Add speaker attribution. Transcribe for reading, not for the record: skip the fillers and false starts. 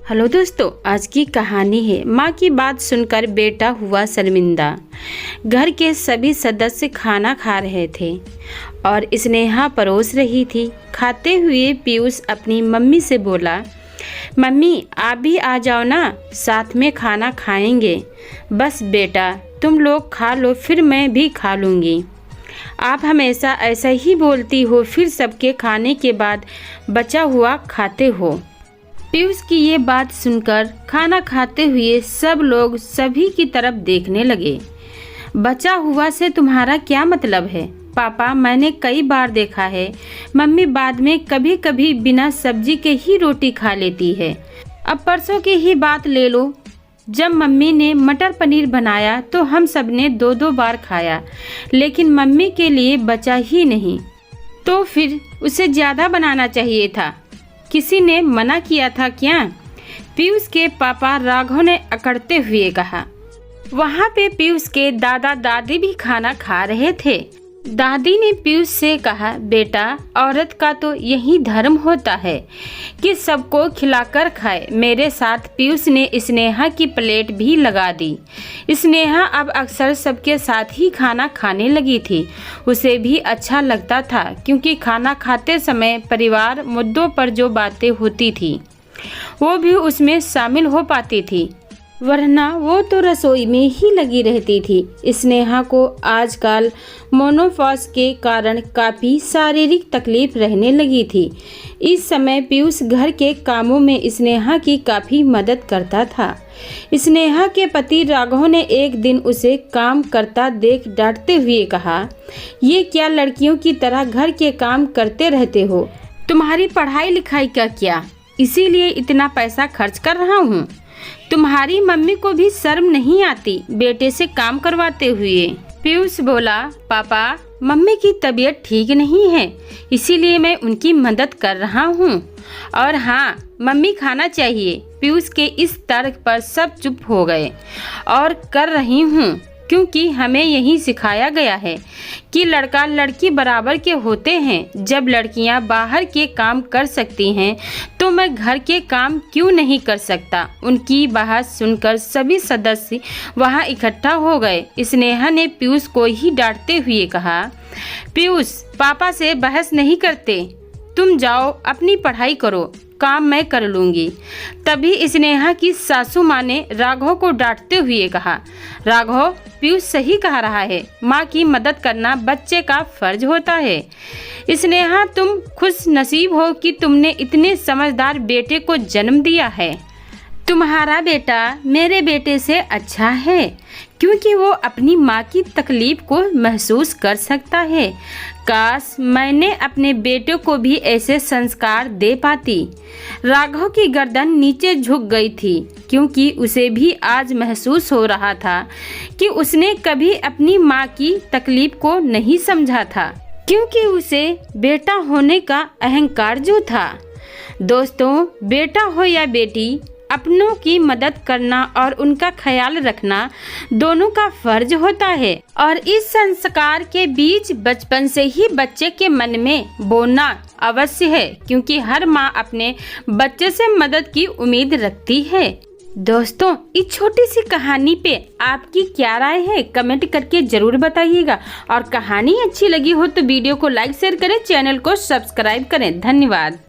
Speaker 1: Hello दोस्तों, आज की कहानी है माँ की बात सुनकर बेटा हुआ शर्मिंदा। घर के सभी सदस्य खाना खा रहे थे और स्नेहा परोस रही थी। खाते हुए पीयूष अपनी मम्मी से बोला, मम्मी आप भी आ जाओ ना, साथ में खाना खाएंगे। बस बेटा तुम लोग खा लो, फिर मैं भी खा लूँगी। आप हमेशा ऐसा ही बोलती हो, फिर सबके खाने के बाद बचा हुआ खाते हो। पीयूष की ये बात सुनकर खाना खाते हुए सब लोग सभी की तरफ देखने लगे। बचा हुआ से तुम्हारा क्या मतलब है? पापा मैंने कई बार देखा है, मम्मी बाद में कभी कभी बिना सब्जी के ही रोटी खा लेती है। अब परसों की ही बात ले लो, जब मम्मी ने मटर पनीर बनाया तो हम सब ने दो दो बार खाया, लेकिन मम्मी के लिए बचा ही नहीं। तो फिर उसे ज़्यादा बनाना चाहिए था, किसी ने मना किया था क्या? पीयूष के पापा राघव ने अकड़ते हुए कहा। वहाँ पे पीयूष के दादा दादी भी खाना खा रहे थे। दादी ने पीयूष से कहा, बेटा औरत का तो यही धर्म होता है कि सबको खिलाकर खाए। मेरे साथ पीयूष ने स्नेहा की प्लेट भी लगा दी। स्नेहा अब अक्सर सबके साथ ही खाना खाने लगी थी। उसे भी अच्छा लगता था, क्योंकि खाना खाते समय परिवार मुद्दों पर जो बातें होती थी वो भी उसमें शामिल हो पाती थी, वरना वो तो रसोई में ही लगी रहती थी। स्नेहा को आजकल मोनोपॉज के कारण काफ़ी शारीरिक तकलीफ रहने लगी थी। इस समय पीयूष घर के कामों में स्नेहा की काफ़ी मदद करता था। स्नेहा के पति राघव ने एक दिन उसे काम करता देख डांटते हुए कहा, ये क्या लड़कियों की तरह घर के काम करते रहते हो? तुम्हारी पढ़ाई लिखाई का क्या, इसीलिए इतना पैसा खर्च कर रहा हूँ? तुम्हारी मम्मी को भी शर्म नहीं आती बेटे से काम करवाते हुए? पीयूष बोला, पापा मम्मी की तबीयत ठीक नहीं है, इसीलिए मैं उनकी मदद कर रहा हूँ। और हाँ, मम्मी खाना चाहिए। पीयूष के इस तर्क पर सब चुप हो गए। और कर रही हूँ, क्योंकि हमें यही सिखाया गया है कि लड़का लड़की बराबर के होते हैं। जब लड़कियां बाहर के काम कर सकती हैं तो मैं घर के काम क्यों नहीं कर सकता? उनकी बात सुनकर सभी सदस्य वहां इकट्ठा हो गए। स्नेहा ने पीयूष को ही डांटते हुए कहा, पीयूष पापा से बहस नहीं करते, तुम जाओ अपनी पढ़ाई करो, काम मैं कर लूँगी। तभी स्नेहा की सासू माँ ने राघव को डांटते हुए कहा, राघव पीयूष सही कह रहा है, माँ की मदद करना बच्चे का फर्ज होता है। स्नेहा तुम खुश नसीब हो कि तुमने इतने समझदार बेटे को जन्म दिया है। तुम्हारा बेटा मेरे बेटे से अच्छा है, क्योंकि वो अपनी माँ की तकलीफ को महसूस कर सकता है। काश मैंने अपने बेटे को भी ऐसे संस्कार दे पाती। राघव की गर्दन नीचे झुक गई थी, क्योंकि उसे भी आज महसूस हो रहा था कि उसने कभी अपनी माँ की तकलीफ को नहीं समझा था, क्योंकि उसे बेटा होने का अहंकार जो था। दोस्तों, बेटा हो या बेटी, अपनों की मदद करना और उनका ख्याल रखना दोनों का फर्ज होता है। और इस संस्कार के बीच बचपन से ही बच्चे के मन में बोना अवश्य है, क्योंकि हर माँ अपने बच्चे से मदद की उम्मीद रखती है। दोस्तों, इस छोटी सी कहानी पे आपकी क्या राय है? कमेंट करके जरूर बताइएगा। और कहानी अच्छी लगी हो तो वीडियो को लाइक शेयर करें, चैनल को सब्सक्राइब करें। धन्यवाद।